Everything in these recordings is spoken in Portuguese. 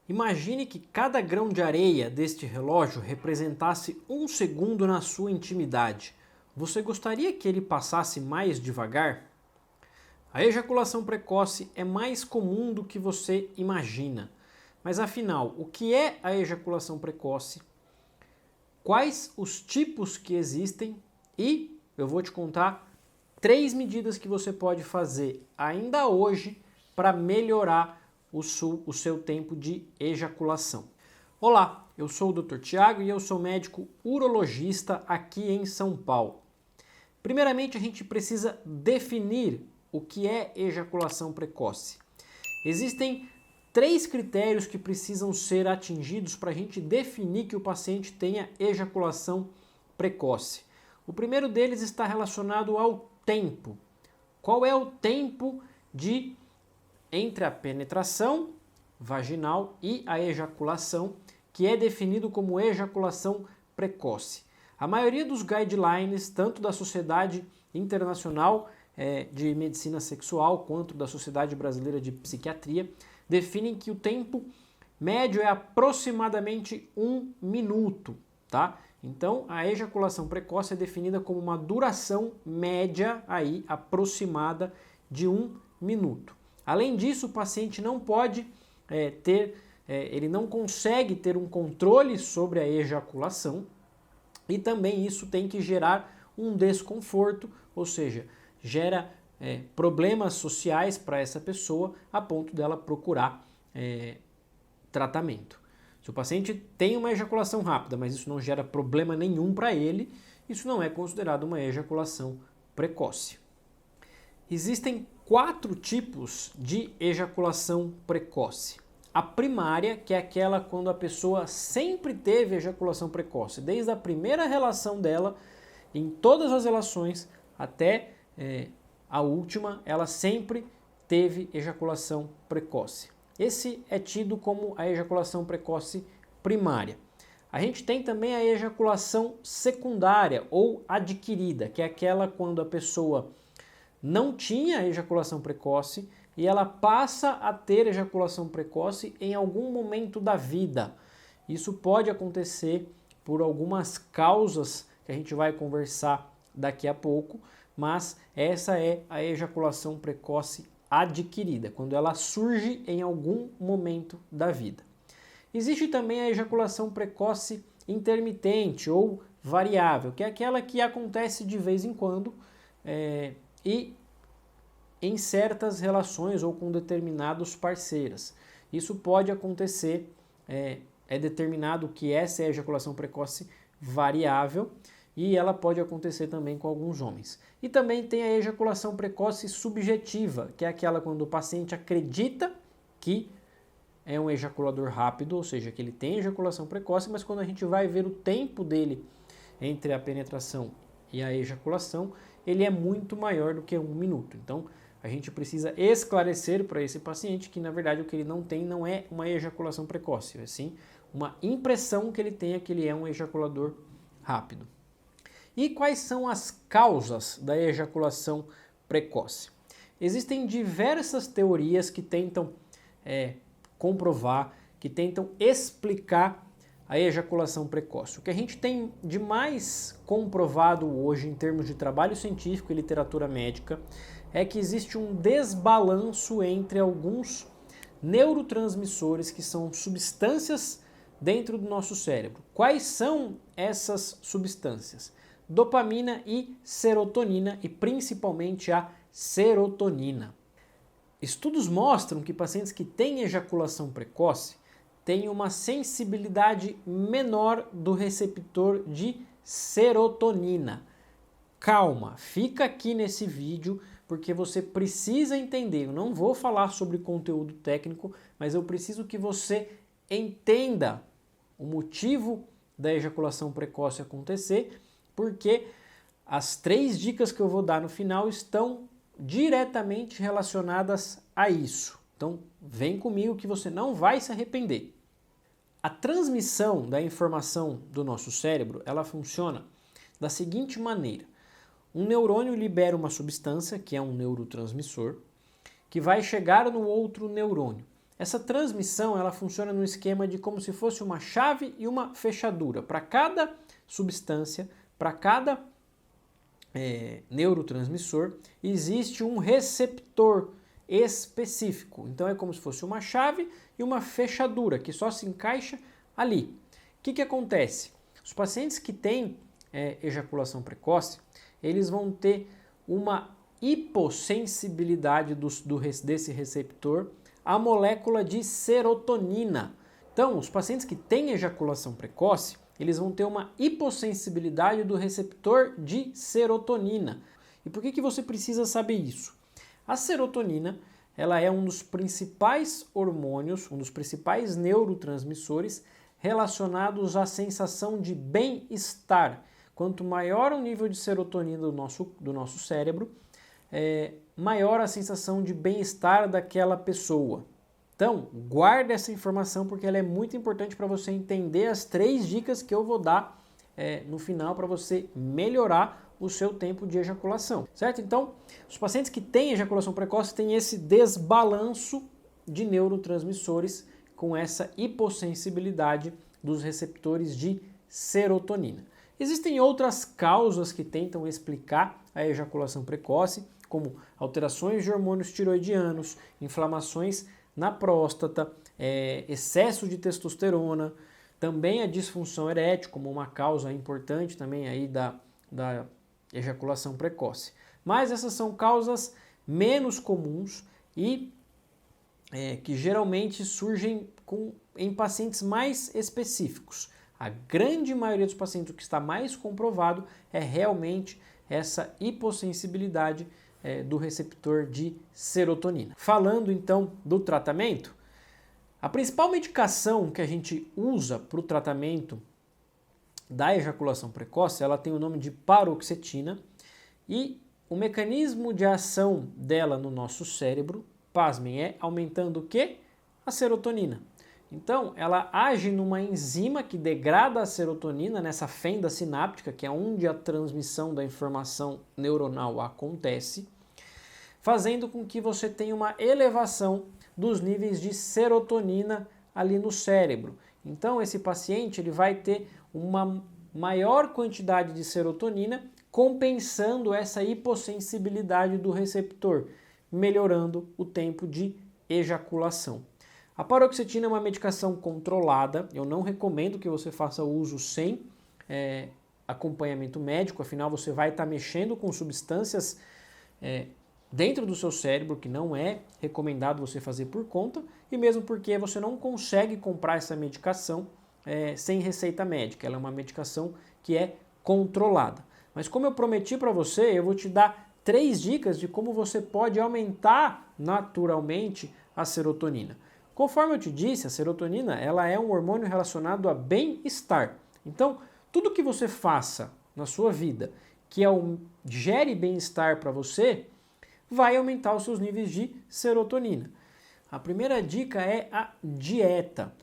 Imagine que cada grão de areia deste relógio representasse um segundo na sua intimidade. Você gostaria que ele passasse mais devagar? A ejaculação precoce é mais comum do que você imagina. Mas afinal, o que é a ejaculação precoce? Quais os tipos que existem? E eu vou te contar 3 medidas que você pode fazer ainda hoje para melhorar o seu tempo de ejaculação. Olá, eu sou o Dr. Tiago e eu sou médico urologista aqui em São Paulo. Primeiramente, a gente precisa definir o que é ejaculação precoce. Existem 3 critérios que precisam ser atingidos para a gente definir que o paciente tenha ejaculação precoce. O primeiro deles está relacionado ao tempo. Qual é o tempo entre a penetração vaginal e a ejaculação, que é definido como ejaculação precoce? A maioria dos guidelines, tanto da Sociedade Internacional de Medicina Sexual quanto da Sociedade Brasileira de Psiquiatria, definem que o tempo médio é aproximadamente 1 minuto, tá? Então, a ejaculação precoce é definida como uma duração média aí aproximada de 1 minuto. Além disso, o paciente não pode ele não consegue ter um controle sobre a ejaculação e também isso tem que gerar um desconforto, ou seja, gera problemas sociais para essa pessoa a ponto dela procurar tratamento. Se o paciente tem uma ejaculação rápida, mas isso não gera problema nenhum para ele, isso não é considerado uma ejaculação precoce. Existem 4 tipos de ejaculação precoce. A primária, que é aquela quando a pessoa sempre teve ejaculação precoce, desde a primeira relação dela, em todas as relações, até a última, ela sempre teve ejaculação precoce. Esse é tido como a ejaculação precoce primária. A gente tem também a ejaculação secundária ou adquirida, que é aquela quando a pessoa não tinha ejaculação precoce e ela passa a ter ejaculação precoce em algum momento da vida. Isso pode acontecer por algumas causas que a gente vai conversar daqui a pouco, mas essa é a ejaculação precoce adquirida, quando ela surge em algum momento da vida. Existe também a ejaculação precoce intermitente ou variável, que é aquela que acontece de vez em quando e em certas relações ou com determinados parceiros. Isso pode acontecer, é determinado que essa é a ejaculação precoce variável e ela pode acontecer também com alguns homens. E também tem a ejaculação precoce subjetiva, que é aquela quando o paciente acredita que é um ejaculador rápido, ou seja, que ele tem ejaculação precoce, mas quando a gente vai ver o tempo dele entre a penetração e a ejaculação, ele é muito maior do que 1 minuto. Então, a gente precisa esclarecer para esse paciente que, na verdade, o que ele não tem não é uma ejaculação precoce, é sim uma impressão que ele tenha que ele é um ejaculador rápido. E quais são as causas da ejaculação precoce? Existem diversas teorias que tentam comprovar, que tentam explicar a ejaculação precoce. O que a gente tem de mais comprovado hoje em termos de trabalho científico e literatura médica é que existe um desbalanço entre alguns neurotransmissores que são substâncias dentro do nosso cérebro. Quais são essas substâncias? Dopamina e serotonina, e principalmente a serotonina. Estudos mostram que pacientes que têm ejaculação precoce têm uma sensibilidade menor do receptor de serotonina. Calma, fica aqui nesse vídeo porque você precisa entender. Eu não vou falar sobre conteúdo técnico, mas eu preciso que você entenda o motivo da ejaculação precoce acontecer, porque as 3 dicas que eu vou dar no final estão diretamente relacionadas a isso. Então, vem comigo que você não vai se arrepender. A transmissão da informação do nosso cérebro, ela funciona da seguinte maneira. Um neurônio libera uma substância, que é um neurotransmissor, que vai chegar no outro neurônio. Essa transmissão ela funciona no esquema de como se fosse uma chave e uma fechadura. Para cada substância, para cada neurotransmissor, existe um receptor específico. Então é como se fosse uma chave e uma fechadura que só se encaixa ali. O que acontece? Os pacientes que têm ejaculação precoce, eles vão ter uma hipossensibilidade desse receptor à molécula de serotonina. Então, os pacientes que têm ejaculação precoce, eles vão ter uma hipossensibilidade do receptor de serotonina. E por que você precisa saber isso? A serotonina, ela é um dos principais hormônios, um dos principais neurotransmissores relacionados à sensação de bem-estar. Quanto maior o nível de serotonina do nosso cérebro, maior a sensação de bem-estar daquela pessoa. Então, guarde essa informação porque ela é muito importante para você entender as 3 dicas que eu vou dar no final para você melhorar o seu tempo de ejaculação, certo? Então, os pacientes que têm ejaculação precoce têm esse desbalanço de neurotransmissores com essa hipossensibilidade dos receptores de serotonina. Existem outras causas que tentam explicar a ejaculação precoce, como alterações de hormônios tiroidianos, inflamações na próstata, excesso de testosterona, também a disfunção erétil como uma causa importante também aí da ejaculação precoce. Mas essas são causas menos comuns e que geralmente surgem em pacientes mais específicos. A grande maioria dos pacientes, o que está mais comprovado é realmente essa hipossensibilidade do receptor de serotonina. Falando então do tratamento, a principal medicação que a gente usa para o tratamento da ejaculação precoce, ela tem o nome de paroxetina e o mecanismo de ação dela no nosso cérebro, pasmem, é aumentando o quê? A serotonina. Então, ela age numa enzima que degrada a serotonina nessa fenda sináptica, que é onde a transmissão da informação neuronal acontece, fazendo com que você tenha uma elevação dos níveis de serotonina ali no cérebro. Então, esse paciente ele vai ter uma maior quantidade de serotonina, compensando essa hipossensibilidade do receptor, melhorando o tempo de ejaculação. A paroxetina é uma medicação controlada, eu não recomendo que você faça uso sem acompanhamento médico, afinal você vai estar mexendo com substâncias dentro do seu cérebro que não é recomendado você fazer por conta, e mesmo porque você não consegue comprar essa medicação sem receita médica, ela é uma medicação que é controlada. Mas como eu prometi para você, eu vou te dar 3 dicas de como você pode aumentar naturalmente a serotonina. Conforme eu te disse, a serotonina ela é um hormônio relacionado a bem-estar. Então, tudo que você faça na sua vida que gere bem-estar para você, vai aumentar os seus níveis de serotonina. A primeira dica é a dieta.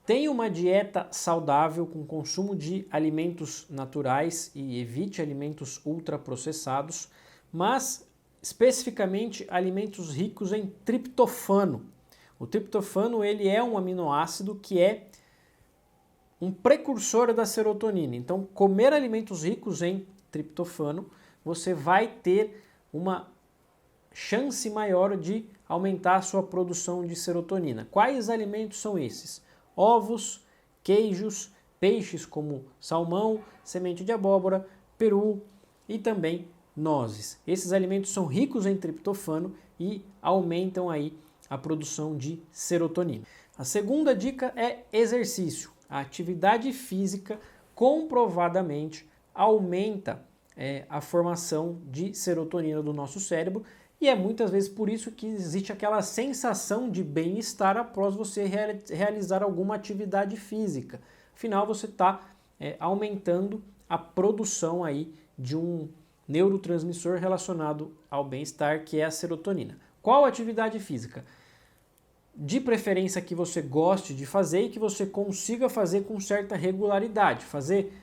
Tenha uma dieta saudável com consumo de alimentos naturais e evite alimentos ultraprocessados, mas especificamente alimentos ricos em triptofano. O triptofano ele é um aminoácido que é um precursor da serotonina. Então, comer alimentos ricos em triptofano, você vai ter uma chance maior de aumentar a sua produção de serotonina. Quais alimentos são esses? Ovos, queijos, peixes como salmão, semente de abóbora, peru e também nozes. Esses alimentos são ricos em triptofano e aumentam aí a produção de serotonina. A segunda dica é exercício. A atividade física comprovadamente aumenta a formação de serotonina do nosso cérebro e é muitas vezes por isso que existe aquela sensação de bem-estar após você realizar alguma atividade física. Afinal, você está aumentando a produção aí de um neurotransmissor relacionado ao bem-estar, que é a serotonina. Qual atividade física? De preferência que você goste de fazer e que você consiga fazer com certa regularidade. Fazer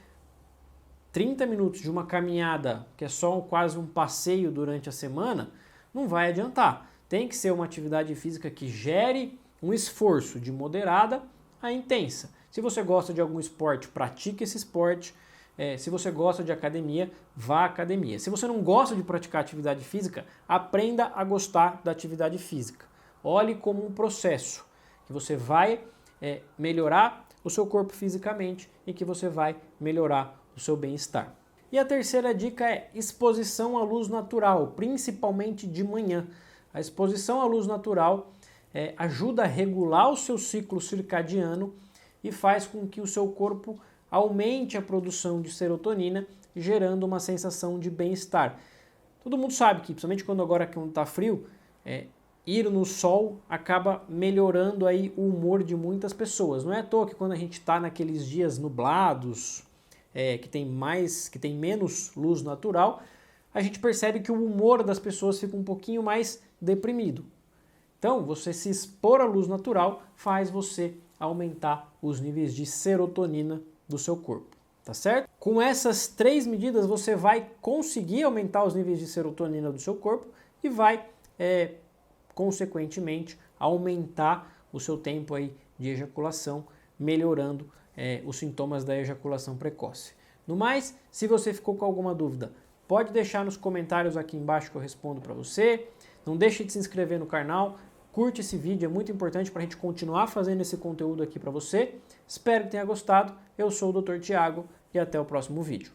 30 minutos de uma caminhada, que é só quase um passeio durante a semana, não vai adiantar. Tem que ser uma atividade física que gere um esforço de moderada a intensa. Se você gosta de algum esporte, pratique esse esporte. Se você gosta de academia, vá à academia. Se você não gosta de praticar atividade física, aprenda a gostar da atividade física. Olhe como um processo que você vai melhorar o seu corpo fisicamente e que você vai melhorar o seu bem-estar. E a terceira dica é exposição à luz natural, principalmente de manhã. A exposição à luz natural ajuda a regular o seu ciclo circadiano e faz com que o seu corpo aumente a produção de serotonina, gerando uma sensação de bem-estar. Todo mundo sabe que, principalmente quando está frio, ir no sol acaba melhorando aí o humor de muitas pessoas. Não é à toa que quando a gente está naqueles dias nublados, que tem menos luz natural, a gente percebe que o humor das pessoas fica um pouquinho mais deprimido. Então, você se expor à luz natural faz você aumentar os níveis de serotonina do seu corpo, tá certo? Com essas 3 medidas você vai conseguir aumentar os níveis de serotonina do seu corpo e vai, consequentemente, aumentar o seu tempo aí de ejaculação, melhorando os sintomas da ejaculação precoce. No mais, se você ficou com alguma dúvida, pode deixar nos comentários aqui embaixo que eu respondo para você. Não deixe de se inscrever no canal. Curte esse vídeo, é muito importante para a gente continuar fazendo esse conteúdo aqui para você. Espero que tenha gostado. Eu sou o Dr. Tiago e até o próximo vídeo.